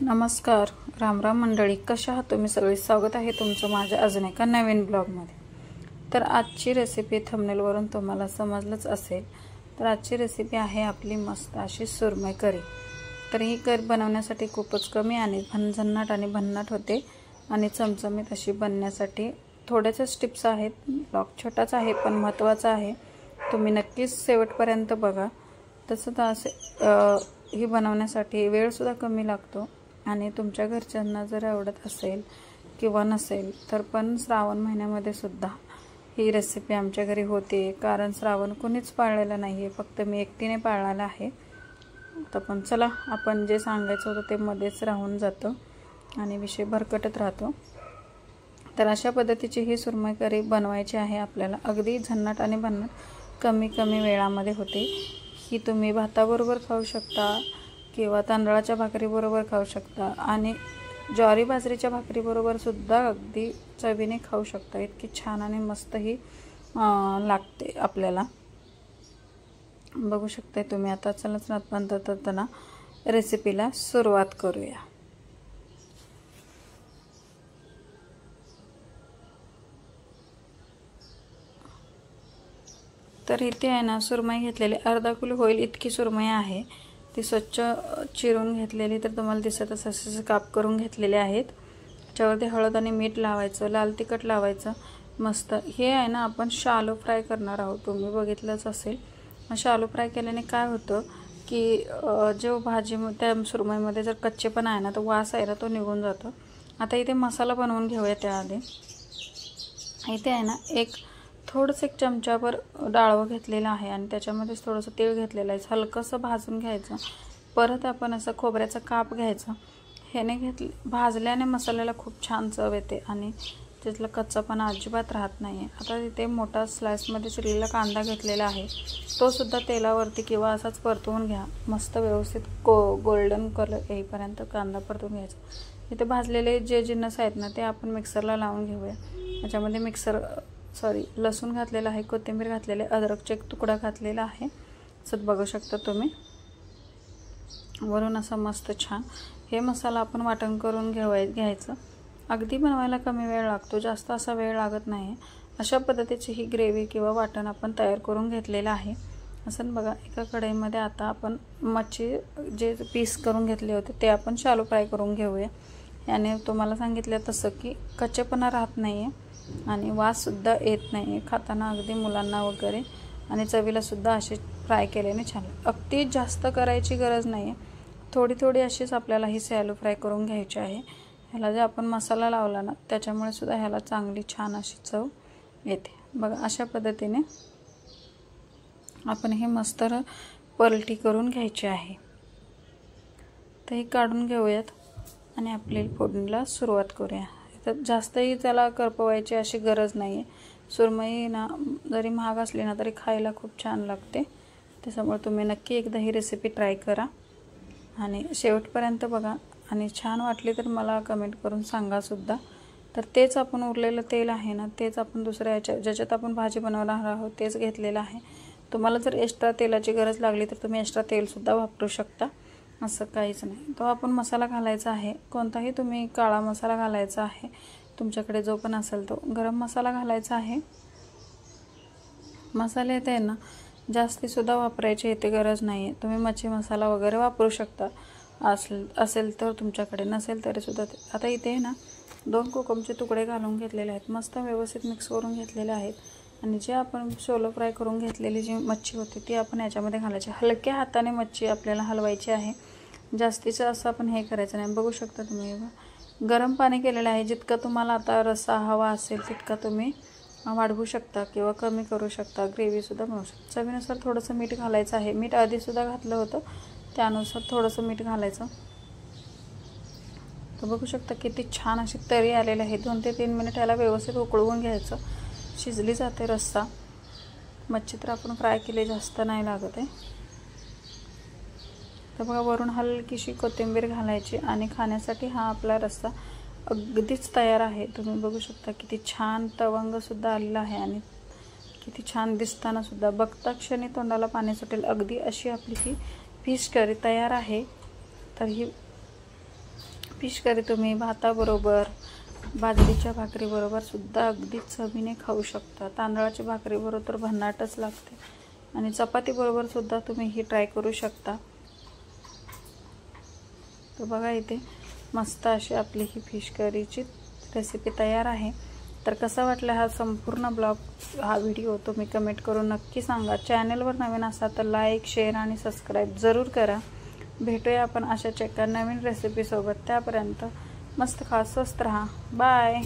नमस्कार, राम राम मंडळी. कशा आहात तुम्ही सगळे? स्वागत आहे तुमचं माझ्या अजून एका नवीन ब्लॉगमध्ये. तर आजची रेसिपी थंबनेलवरून तुम्हाला समजलंच असेल. तर आजची रेसिपी आहे आपली मस्त अशी सुरमई करी. तर ही करी बनवण्यासाठी खूपच कमी आणि झणझणाट आणि भन्नाट होते आणि चमचमीत अशी बनण्यासाठी थोड्याच टिप्स आहेत. ब्लॉग छोटाच आहे पण महत्त्वाचा आहे. तुम्ही नक्कीच शेवटपर्यंत बघा. तसं तर असे ही बनवण्यासाठी वेळसुद्धा कमी लागतो आणि तुमच्या घरच्यांना जर आवडत असेल किंवा नसेल तर पण श्रावण महिन्यामध्ये सुद्धा ही रेसिपी आमच्या घरी होते. कारण श्रावण कोणीच पाळलेलं नाही आहे, फक्त मी एकटीने पाळलेला आहे. तर पण चला, आपण जे सांगायचं होतं ते मध्येच राहून जातं आणि विषय भरकटत राहतो. तर अशा पद्धतीची ही सुरमई करी बनवायची आहे आपल्याला. अगदी झन्नाट आणि भन्नाट कमी वेळामध्ये होते. ही तुम्ही भाताबरोबर खाऊ शकता किंवा तांदळाच्या भाकरीबरोबर खाऊ शकता आणि ज्वारी बाजरीच्या भाकरीबरोबर सुद्धा अगदी चवीने खाऊ शकता. इतकी छान आणि मस्त ही लागते आपल्याला. बघू शकता तुम्ही. आता चलाच ना रेसिपीला सुरुवात करूया. तर इथे आहे ना सुरमई घेतलेली, अर्धा किलो होईल इतकी सुरमई आहे. ती स्वच्छ चिरून घेतलेली. तर तुम्हाला दिसत असे काप करून घेतलेले आहेत. त्याच्यावरती हळद आणि मीठ लावायचं, लाल तिखट लावायचं मस्त. हे आहे ना आपण शालो फ्राय करणार आहोत. तुम्ही बघितलंच असेल. शालो फ्राय केल्याने काय होतं की जो भाजी त्या सुरमईमध्ये जर कच्चेपणा आहे ना तो वास आहे ना तो निघून जातो. आता इथे मसाला बनवून घेऊया. त्याआधी इथे आहे ना थोडंसं एक चमचाभर डाळवं घेतलेलं आहे आणि त्याच्यामध्येच थोडंसं तेल घेतलेलं आहे. हलकंसं भाजून घ्यायचं. परत आपण असं खोबऱ्याचा काप घ्यायचा. ह्याने भाजल्याने मसाल्याला खूप छान चव येते आणि त्यातला कच्चापणा अजिबात राहत नाही आहे. आता तिथे मोठा स्लाइसमध्ये चिरलेला कांदा घेतलेला आहे. तो सुद्धा तेलावरती किंवा असाच परतवून घ्या. मस्त व्यवस्थित गोल्डन कलर येईपर्यंत कांदा परतवून घ्यायचा. इथे भाजलेले जे जिन्नस आहेत ना ते आपण मिक्सरला लावून घेऊया. त्याच्यामध्ये लसूण घातलेला आहे, कोथिंबीर घातलेले, अद्रकचा एक तुकडा घातलेला आहे. असं बघू शकता तुम्ही. वरून असं मस्त छान हे मसाला आपण वाटण करून घ्यायचं. अगदी बनवायला कमी वेळ लागतो, जास्त असा वेळ लागत नाही. अशा पद्धतीची ही ग्रेव्ही किंवा वाटण आपण तयार करून घेतलेलं आहे. असं बघा. एका कढईमध्ये आता आपण मच्छी जे पीस करून घेतले होते ते आपण शालो फ्राय करून घेऊया. याने तुम्हाला सांगितलं तसं की कच्चेपणा राहत नाही आहे आणि वाससुद्धा येत नाही आहे खाताना. अगदी मुलांना वगैरे आणि चवीलासुद्धा असे फ्राय केल्याने छान. अगदी जास्त करायची गरज नाही आहे. थोडी अशीच आपल्याला ही शॅलो फ्राय करून घ्यायची आहे. ह्याला जे आपण मसाला लावला ना त्याच्यामुळे सुद्धा ह्याला चांगली छान अशी चव येते. बघा अशा पद्धतीने आपण हे मस्त पलटी करून घ्यायची आहे. तर हे काढून घेऊयात आणि आपली फोडणीला सुरुवात करूया. तर जास्तही त्याला करपवायची अशी गरज नाही आहे. सुरमई ना जरी महाग असली ना तरी खायला खूप छान लागते. त्याच्यामुळे तुम्ही नक्की एकदा ही रेसिपी ट्राय करा आणि शेवटपर्यंत बघा. आणि छान वाटली तर मला कमेंट करून सांगा सुद्धा. तर तेच आपण उरलेलं तेल आहे ना तेच आपण दुसऱ्या ज्याच्यात आपण भाजी बनवणार आहोत तेच घेतलेलं आहे. तुम्हाला जर एक्स्ट्रा तेलाची गरज लागली तर तुम्ही एक्स्ट्रा तेलसुद्धा वापरू शकता. असं काहीच नाही. तो आपण मसाला घालायचा आहे. कोणताही तुम्ही काळा मसाला घालायचा आहे. तुमच्याकडे जो पण असेल तो. गरम मसाला घालायचा आहे. मसाले येते ना जास्तीसुद्धा वापरायची येते गरज नाही आहे. तुम्ही मच्छी मसाला वगैरे वापरू शकता असेल तर तुमच्याकडे, नसेल तरीसुद्धा. आता इथे ना 2 कोकमचे तुकडे घालून घेतलेले आहेत. मस्त व्यवस्थित मिक्स करून घेतलेले आहेत आणि जे आपण शोलो फ्राय करून घेतलेली जी मच्छी होती ती आपण याच्यामध्ये घालायची. हलक्या हाताने मच्छी आपल्याला हलवायची आहे. जास्तीचं असं आपण हे करायचं नाही. बघू शकता तुम्ही. गरम पाणी केलेलं आहे. जितका तुम्हाला आता रस्सा हवा असेल तितका तुम्ही वाढवू शकता किंवा कमी करू शकता. ग्रेव्हीसुद्धा बनवू शकता. चवीनुसार थोडंसं मीठ घालायचं आहे. मीठ आधीसुद्धा घातलं होतं त्यानुसार थोडंसं मीठ घालायचं. तर बघू शकता किती छान अशी तरी आलेली आहे. 2 ते 3 मिनिट याला व्यवस्थित उकळवून घ्यायचं. शिजली जाते रस्सा. मच्छी तर आपण फ्राय केली, जास्त नाही लागत आहे. तर बघा वरून हलकीशी कोथिंबीर घालायची आणि खाण्यासाठी हा आपला रस्सा अगदीच तयार आहे. तुम्ही बघू शकता किती छान तवंगसुद्धा आलेला आहे आणि किती छान दिसताना सुद्धा. बघता क्षणी तोंडाला पाणी सुटेल अगदी अशी आपली ही फिश करी तयार आहे. तर ही फिश करी तुम्ही भाताबरोबर, बाजरीच्या भाकरीबरोबर सुद्धा अगदी चवीने खाऊ शकता. तांदळाच्या भाकरीबरोबर तर भन्नाटच लागते आणि चपातीबरोबर सुद्धा तुम्ही ही ट्राय करू शकता. तर बघा इथे मस्त अशी आपली ही फिश करीची रेसिपी तयार आहे. तर कसा वाटला हा संपूर्ण ब्लॉग, हा व्हिडिओ तुम्ही कमेंट करून नक्की सांगा. चॅनलवर नवीन असाल तर लाईक, शेअर आणि सबस्क्राईब जरूर करा. भेटूया आपण अशाच एका नवीन रेसिपीसोबत. त्यापर्यंत मस्त खा, स्वस्त रहा. बाय.